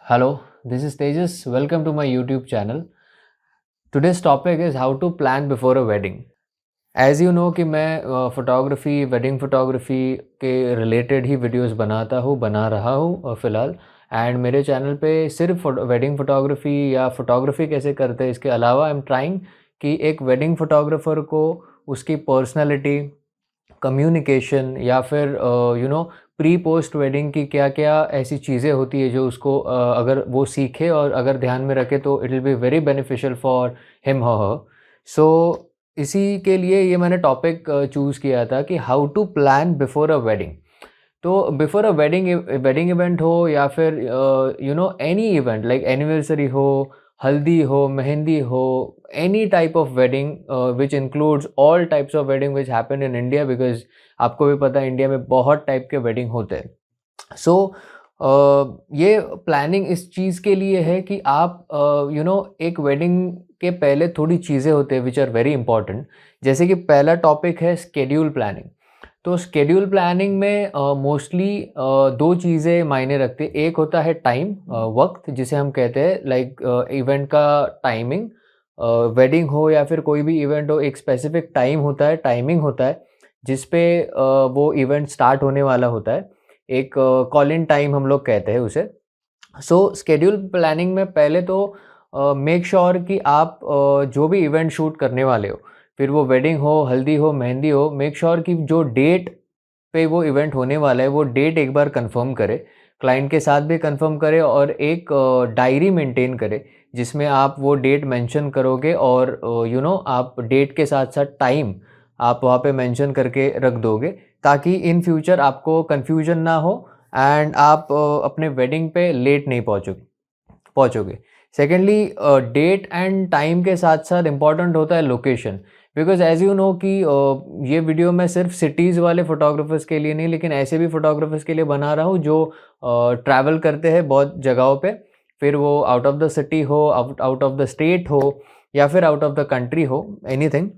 Hello, this is Tejas. Welcome to my YouTube channel. Today's topic is how to plan before a wedding. As you know कि मैं photography wedding photography के related ही videos बना रहा हूँ फ़िलहाल। And मेरे channel पे सिर्फ वेडिंग फोटोग्राफी या फोटोग्राफी कैसे करते हैं इसके अलावा आई एम ट्राइंग कि एक वेडिंग फोटोग्राफर को उसकी पर्सनालिटी, कम्युनिकेशन या फिर प्री पोस्ट वेडिंग की क्या क्या ऐसी चीज़ें होती है जो उसको अगर वो सीखे और अगर ध्यान में रखे तो it will be very beneficial for him और हर। सो इसी के लिए ये मैंने टॉपिक चूज़ किया था कि how to plan before a wedding. तो बिफोर अ वेडिंग इवेंट हो या फिर एनी इवेंट लाइक एनिवर्सरी हो, हल्दी हो, मेहंदी हो, any type of wedding which includes all types of wedding which happen in India, because आपको भी पता है इंडिया में बहुत टाइप के वेडिंग होते हैं। सो ये प्लानिंग इस चीज़ के लिए है कि आप एक वेडिंग के पहले थोड़ी चीज़ें होते हैं विच आर वेरी इंपॉर्टेंट। जैसे कि पहला टॉपिक है स्केड्यूल प्लानिंग। तो स्केड्यूल प्लानिंग में मोस्टली दो चीज़ें मायने रखती है। एक होता है टाइम, वक्त, जिसे हम कहते हैं लाइक इवेंट का टाइमिंग। वेडिंग हो या फिर कोई भी इवेंट हो, एक स्पेसिफिक टाइम होता है, टाइमिंग होता है जिस पे वो इवेंट स्टार्ट होने वाला होता है। एक कॉल इन टाइम हम लोग कहते हैं उसे। सो स्केड्यूल प्लानिंग में पहले तो मेक श्योर कि आप जो भी इवेंट शूट करने वाले हो, फिर वो वेडिंग हो, हल्दी हो, मेहंदी हो, मेक श्योर कि जो डेट पे वो इवेंट होने वाला है वो डेट एक बार कंफर्म करे, क्लाइंट के साथ भी कंफर्म करे और एक डायरी मेंटेन करे जिसमें आप वो डेट मेंशन करोगे और आप डेट के साथ साथ टाइम आप वहाँ पे मेंशन करके रख दोगे ताकि इन फ्यूचर आपको कन्फ्यूजन ना हो एंड आप अपने वेडिंग पे लेट नहीं पहुँचोगे। सेकेंडली, डेट एंड टाइम के साथ साथ इम्पॉर्टेंट होता है location, because as you know कि ये वीडियो मैं सिर्फ सिटीज़ वाले फोटोग्राफर्स के लिए नहीं लेकिन ऐसे भी फोटोग्राफर्स के लिए बना रहा हूँ जो ट्रैवल करते हैं बहुत जगहों पे, फिर वो आउट ऑफ द सिटी हो, आउट ऑफ द स्टेट हो या फिर आउट ऑफ द कंट्री हो, एनीथिंग।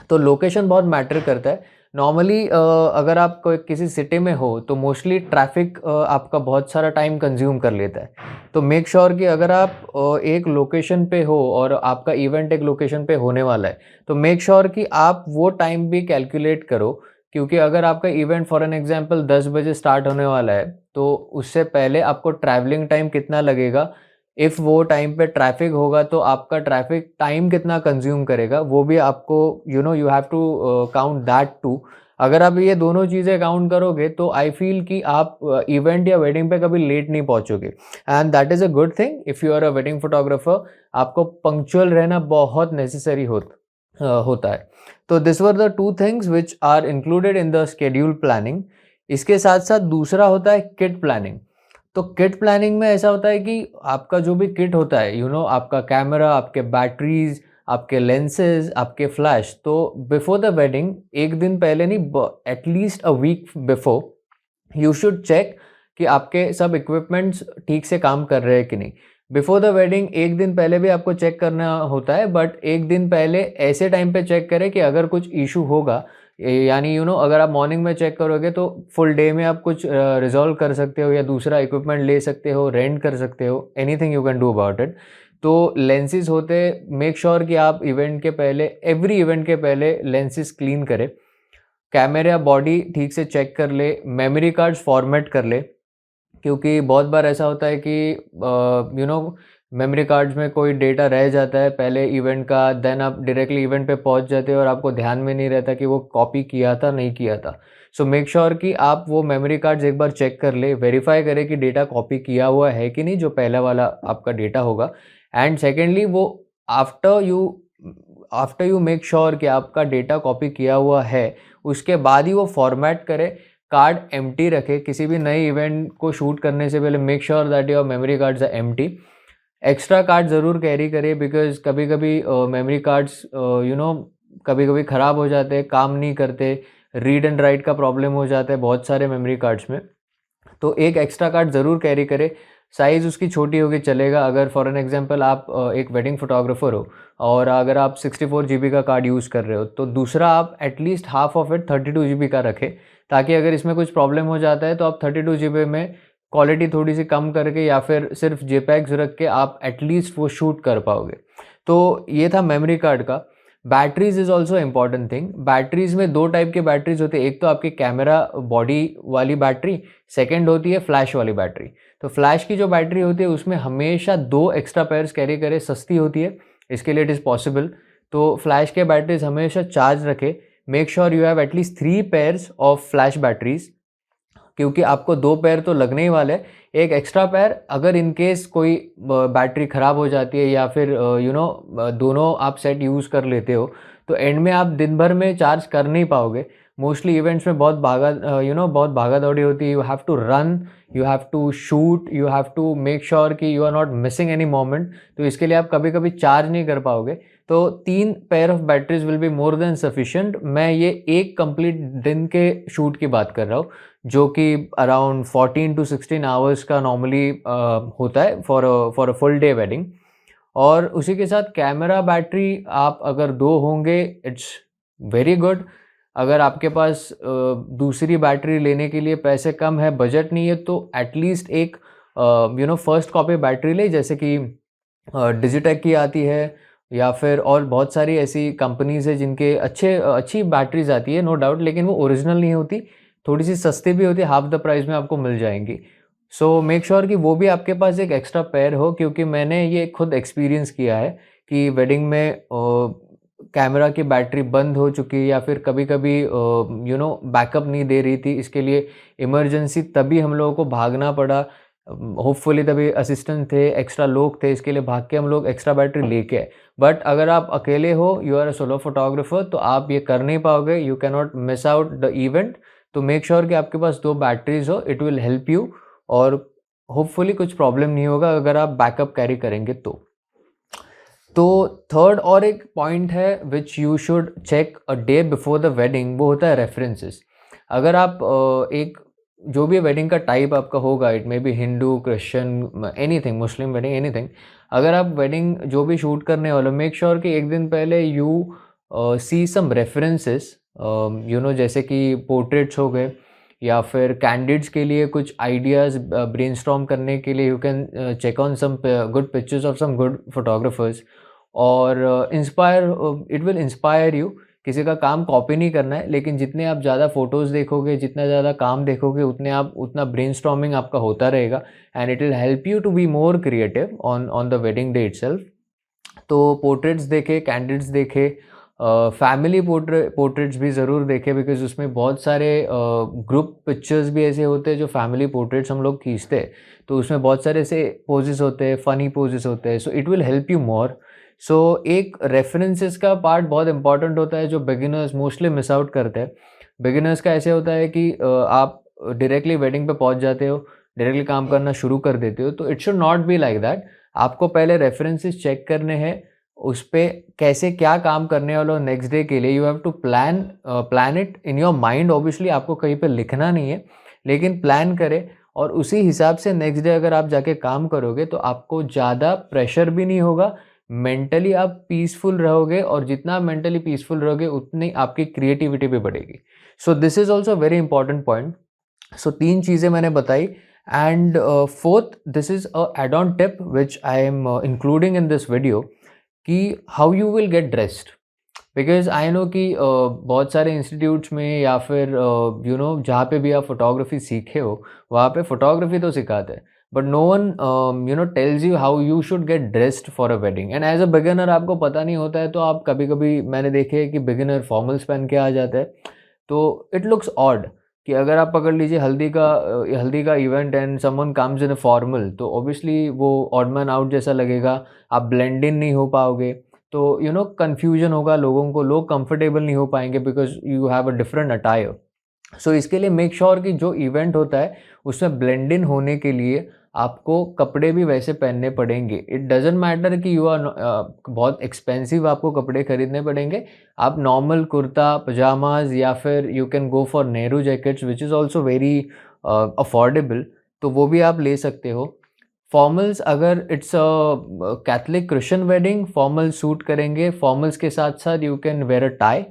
तो लोकेशन बहुत मैटर करता है। नॉर्मली अगर आप कोई किसी सिटी में हो तो मोस्टली ट्रैफिक आपका बहुत सारा टाइम कंज्यूम कर लेता है। तो मेक श्योर कि अगर आप एक लोकेशन पे हो और आपका इवेंट एक लोकेशन पे होने वाला है तो मेक श्योर कि आप वो टाइम भी कैलकुलेट करो, क्योंकि अगर आपका इवेंट फॉर एन एग्जांपल 10 बजे स्टार्ट होने वाला है तो उससे पहले आपको ट्रैवलिंग टाइम कितना लगेगा, इफ़ वो टाइम पे ट्रैफिक होगा तो आपका ट्रैफिक टाइम कितना कंज्यूम करेगा, वो भी आपको you have to count that too. अगर आप ये दोनों चीज़ें काउंट करोगे तो आई फील कि आप इवेंट या वेडिंग पे कभी लेट नहीं पहुंचोगे and that is a good thing if you are a wedding photographer. आपको पंक्चुअल रहना बहुत नेसेसरी होता है। तो this were the two things which are included in the schedule planning. इसके साथ साथ दूसरा होता है किट प्लानिंग। तो किट प्लानिंग में ऐसा होता है कि आपका जो भी किट होता है, आपका कैमरा, आपके बैटरीज, आपके लेंसेज, आपके फ्लैश, तो बिफोर द वेडिंग एक दिन पहले नहीं, at least a week before you should check कि आपके सब इक्विपमेंट्स ठीक से काम कर रहे हैं कि नहीं। बिफोर द वेडिंग एक दिन पहले भी आपको चेक करना होता है, बट एक दिन पहले ऐसे टाइम पे चेक करें कि अगर कुछ इशू होगा, यानी अगर आप मॉर्निंग में चेक करोगे तो फुल डे में आप कुछ रिजॉल्व कर सकते हो या दूसरा इक्विपमेंट ले सकते हो, रेंट कर सकते हो, anything you can do about it. तो लेंसेज होते, मेक श्योर कि आप इवेंट के पहले, एवरी इवेंट के पहले लेंसेज क्लीन करें, कैमरा बॉडी ठीक से चेक कर ले, मेमोरी कार्ड्स फॉर्मेट कर ले, क्योंकि बहुत बार ऐसा होता है कि मेमोरी कार्ड्स में कोई डेटा रह जाता है पहले इवेंट का, देन आप डायरेक्टली इवेंट पे पहुंच जाते हो और आपको ध्यान में नहीं रहता कि वो कॉपी किया था नहीं किया था। सो मेक श्योर कि आप वो मेमोरी कार्ड्स एक बार चेक कर ले, वेरीफाई करें कि डेटा कॉपी किया हुआ है कि नहीं, जो पहला वाला आपका डेटा होगा। एंड सेकेंडली, वो आफ्टर यू मेक श्योर कि आपका डेटा कॉपी किया हुआ है, उसके बाद ही वो फॉर्मेट करे, कार्ड एम्प्टी रखे। किसी भी नए इवेंट को शूट करने से पहले make sure that your memory cards are empty. Extra card ज़रूर कैरी करिए, बिकॉज कभी कभी मेमोरी कार्ड्स कभी कभी ख़राब हो जाते हैं, काम नहीं करते, रीड एंड राइट का प्रॉब्लम हो जाता है बहुत सारे मेमोरी कार्ड्स में। तो एक एक्स्ट्रा कार्ड ज़रूर कैरी करें। साइज़ उसकी छोटी होगी चलेगा, अगर फॉर एन एग्जांपल आप एक वेडिंग फोटोग्राफर हो और अगर आप 64 GB का कार्ड यूज़ कर रहे हो तो दूसरा आप at least half of it 32 GB का रखें, ताकि अगर इसमें कुछ प्रॉब्लम हो जाता है तो आप 32 GB में क्वालिटी थोड़ी सी कम करके या फिर सिर्फ जेपैग्स रख के आप एटलीस्ट वो शूट कर पाओगे। तो ये था मेमोरी कार्ड का। Batteries is also important thing. Batteries में दो टाइप के बैटरीज होते हैं, एक तो आपके कैमरा बॉडी वाली बैटरी, सेकेंड होती है फ्लैश वाली बैटरी। तो फ्लैश की जो बैटरी होती है उसमें हमेशा 2 एक्स्ट्रा पेयर्स कैरी करें, सस्ती होती है, इसके लिए इट इज़ पॉसिबल। तो फ्लैश के बैटरीज हमेशा चार्ज रखें। Make sure you have at least 3 pairs of flash batteries, क्योंकि आपको 2 पेयर तो लगने ही वाले हैं। एक एक्स्ट्रा पेयर अगर इन केस कोई बैटरी ख़राब हो जाती है या फिर दोनों आप सेट यूज़ कर लेते हो, तो एंड में आप दिन भर में चार्ज कर नहीं पाओगे। मोस्टली इवेंट्स में बहुत बहुत भागा दौड़ी होती है। You have to run, you have to shoot, you have to make sure कि you are not missing any moment. तो इसके लिए आप कभी कभी चार्ज नहीं कर पाओगे। तो 3 pair of batteries will be more than sufficient. मैं ये एक कंप्लीट दिन के शूट की बात कर रहा हूँ, जो कि अराउंड 14 to 16 आवर्स का नॉर्मली होता है for a full day wedding. और उसी के साथ कैमरा बैटरी आप अगर 2 होंगे इट्स वेरी गुड। अगर आपके पास दूसरी बैटरी लेने के लिए पैसे कम है, बजट नहीं है, तो एटलीस्ट एक फर्स्ट कॉपी बैटरी ले, जैसे कि डिजिटेक की आती है या फिर और बहुत सारी ऐसी कंपनीज़ है जिनके अच्छी बैटरीज आती है, नो डाउट, लेकिन वो ओरिजिनल नहीं होती, थोड़ी सी सस्ती भी होती है, हाफ द प्राइस में आपको मिल जाएंगी। सो मेक श्योर कि वो भी आपके पास एक एक्स्ट्रा पेयर हो, क्योंकि मैंने ये खुद एक्सपीरियंस किया है कि वेडिंग में कैमरा की बैटरी बंद हो चुकी या फिर कभी कभी बैकअप नहीं दे रही थी। इसके लिए इमरजेंसी तभी हम लोगों को भागना पड़ा। होपफुली तभी असिस्टेंट थे, एक्स्ट्रा लोग थे, इसके लिए भाग के हम लोग एक्स्ट्रा बैटरी लेके आए। बट अगर आप अकेले हो, you are a solo photographer, तो आप ये कर नहीं पाओगे, you can not miss out the event. तो मेक श्योर कि आपके पास 2 बैटरीज हो, इट विल हेल्प यू, और होपफुली कुछ प्रॉब्लम नहीं होगा अगर आप बैकअप कैरी करेंगे तो थर्ड और एक पॉइंट है which you should check a day before the wedding, वो होता है रेफरेंसेस। अगर आप एक जो भी वेडिंग का टाइप आपका होगा, it may be Hindu, Christian, anything, Muslim wedding, anything, अगर आप वेडिंग जो भी शूट करने वाले, मेक श्योर कि एक दिन पहले यू सी सम रेफरेंसेस, जैसे कि पोर्ट्रेट्स हो गए या फिर कैंडिड्स के लिए कुछ आइडियाज़ ब्रेनस्टॉर्म करने के लिए, you can check on some good pictures of some good photographers, और inspire, it will inspire you. किसी का काम कॉपी नहीं करना है, लेकिन जितने आप ज़्यादा फ़ोटोज़ देखोगे, जितना ज़्यादा काम देखोगे, उतना ब्रेनस्टॉर्मिंग आपका होता रहेगा, and it will help you to be more creative on the wedding day itself. तो पोर्ट्रेट्स देखे, कैंडिड्स देखे, फैमिली पोर्ट्रेट्स भी ज़रूर देखें, बिकॉज उसमें बहुत सारे ग्रुप पिक्चर्स भी ऐसे होते हैं जो फैमिली पोर्ट्रेट्स हम लोग खींचते हैं, तो उसमें बहुत सारे ऐसे पोजेस होते हैं, फ़नी पोजेस होते हैं, so it will help you more. So एक रेफरेंसेस का पार्ट बहुत इंपॉर्टेंट होता है, जो बिगिनर्स मोस्टली मिस आउट करते हैं। बिगिनर्स का ऐसे होता है कि आप डायरेक्टली वेडिंग पे पहुंच जाते हो, डायरेक्टली काम करना शुरू कर देते हो, तो it should not be like that. आपको पहले रेफरेंसेस चेक करने हैं, उस पे कैसे क्या काम करने वाले हो नेक्स्ट डे के लिए। You have to plan it in your mind. Obviously आपको कहीं पे लिखना नहीं है, लेकिन प्लान करें, और उसी हिसाब से नेक्स्ट डे अगर आप जाके काम करोगे तो आपको ज़्यादा प्रेशर भी नहीं होगा, मेंटली आप पीसफुल रहोगे, और जितना आप मेंटली पीसफुल रहोगे उतनी आपकी क्रिएटिविटी भी बढ़ेगी। So this is also very important point. So 3 चीज़ें मैंने बताई, and fourth, this is a add on tip which I am including in this video, कि how you will get dressed. Because I know कि बहुत सारे institutes में या फिर जहाँ पे भी आप फोटोग्राफी सीखे हो, वहाँ पे फोटोग्राफी तो सिखाते हैं, but no one tells you how you should get dressed for a wedding. And as a beginner आपको पता नहीं होता है, तो आप कभी कभी, मैंने देखे है कि बिगिनर फॉर्मल्स पहन के आ जाते हैं, तो इट लुक्स ऑड। कि अगर आप पकड़ लीजिए हल्दी का event and someone comes in a formal, तो ऑब्वियसली वो ऑड मैन आउट जैसा लगेगा, आप ब्लेंड इन नहीं हो पाओगे, तो कन्फ्यूजन होगा लोगों को, लोग कंफर्टेबल नहीं हो पाएंगे because you have a different attire. So इसके लिए मेक श्योर कि जो इवेंट होता है उसमें ब्लेंड इन होने के लिए आपको कपड़े भी वैसे पहनने पड़ेंगे। इट डजेंट मैटर कि यू आर बहुत एक्सपेंसिव आपको कपड़े खरीदने पड़ेंगे, आप नॉर्मल कुर्ता पजामाज या फिर you can go for Nehru jackets which is also very affordable, तो वो भी आप ले सकते हो। फॉर्मल्स, अगर it's a Catholic Christian wedding, formal suit करेंगे, फॉर्मल्स के साथ साथ you can wear a tie.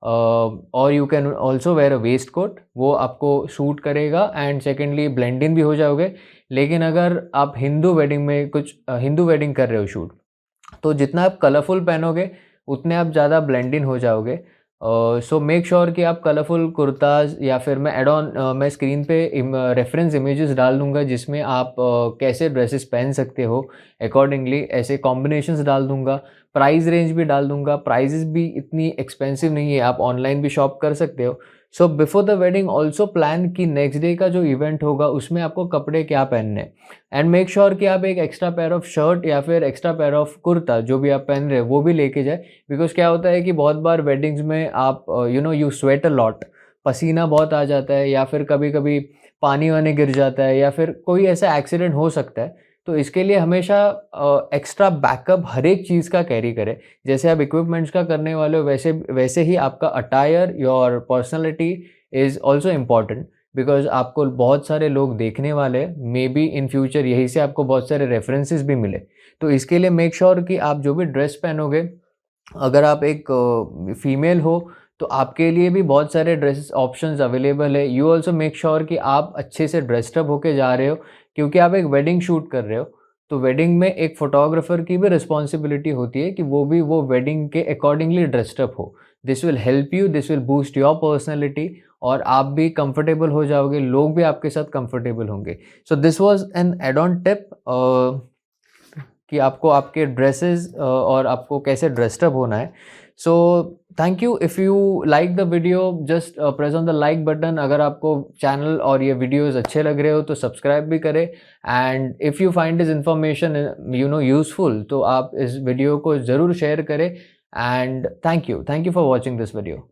और you can also wear a waistcoat, वो आपको सूट करेगा एंड सेकेंडली ब्लेंड इन भी हो जाओगे। लेकिन अगर आप हिंदू वेडिंग में कुछ हिंदू वेडिंग कर रहे हो शूट, तो जितना आप कलरफुल पहनोगे उतने आप ज़्यादा ब्लेंड इन हो जाओगे। सो मेक श्योर कि आप कलरफुल कुर्ताज़ या फिर मैं एड ऑन मैं स्क्रीन पे रेफरेंस इमेजेस डाल दूंगा जिसमें आप कैसे ड्रेसेस पहन सकते हो अकॉर्डिंगली, ऐसे कॉम्बिनेशंस डाल दूंगा, प्राइस रेंज भी डाल दूंगा। प्राइजेस भी इतनी एक्सपेंसिव नहीं है, आप ऑनलाइन भी शॉप कर सकते हो। So before the wedding also plan कि नेक्स्ट डे का जो इवेंट होगा उसमें आपको कपड़े क्या पहनने हैं, एंड मेक श्योर कि आप एक एक्स्ट्रा पेयर ऑफ शर्ट या फिर एक्स्ट्रा पेयर ऑफ कुर्ता जो भी आप पहन रहे हो वो भी लेके जाए। बिकॉज क्या होता है कि बहुत बार वेडिंग्स में आप यू स्वेट अ लॉट, पसीना बहुत आ जाता है या फिर कभी कभी पानी वानी गिर जाता है या फिर कोई ऐसा एक्सीडेंट हो सकता है। तो इसके लिए हमेशा एक्स्ट्रा बैकअप हर एक चीज़ का कैरी करें। जैसे आप इक्विपमेंट्स का करने वाले हो वैसे वैसे ही आपका attire, your personality is also important. Because आपको बहुत सारे लोग देखने वाले हैं, मे बी इन फ्यूचर यहीं से आपको बहुत सारे रेफरेंसेस भी मिले। तो इसके लिए मेक श्योर कि आप जो भी ड्रेस पहनोगे, अगर आप एक फीमेल हो तो आपके लिए भी बहुत सारे ड्रेस ऑप्शंस अवेलेबल है। यू ऑल्सो मेक श्योर कि आप अच्छे से ड्रेस्ड अप होके जा रहे हो, क्योंकि आप एक वेडिंग शूट कर रहे हो। तो वेडिंग में एक फोटोग्राफर की भी रिस्पॉन्सिबिलिटी होती है कि वो भी वो वेडिंग के अकॉर्डिंगली ड्रेस्ड अप हो। This will help you, this will boost your personality, और आप भी कंफर्टेबल हो जाओगे, लोग भी आपके साथ कंफर्टेबल होंगे। So this was an add on tip कि आपको आपके ड्रेसेस और आपको कैसे ड्रेस्ड अप होना है। So thank you. If you like the video just press on the like button. अगर आपको चैनल और ये वीडियोस अच्छे लग रहे हो तो सब्सक्राइब भी करें, and if you find this information useful तो आप इस वीडियो को ज़रूर शेयर करें। And thank you for watching this video.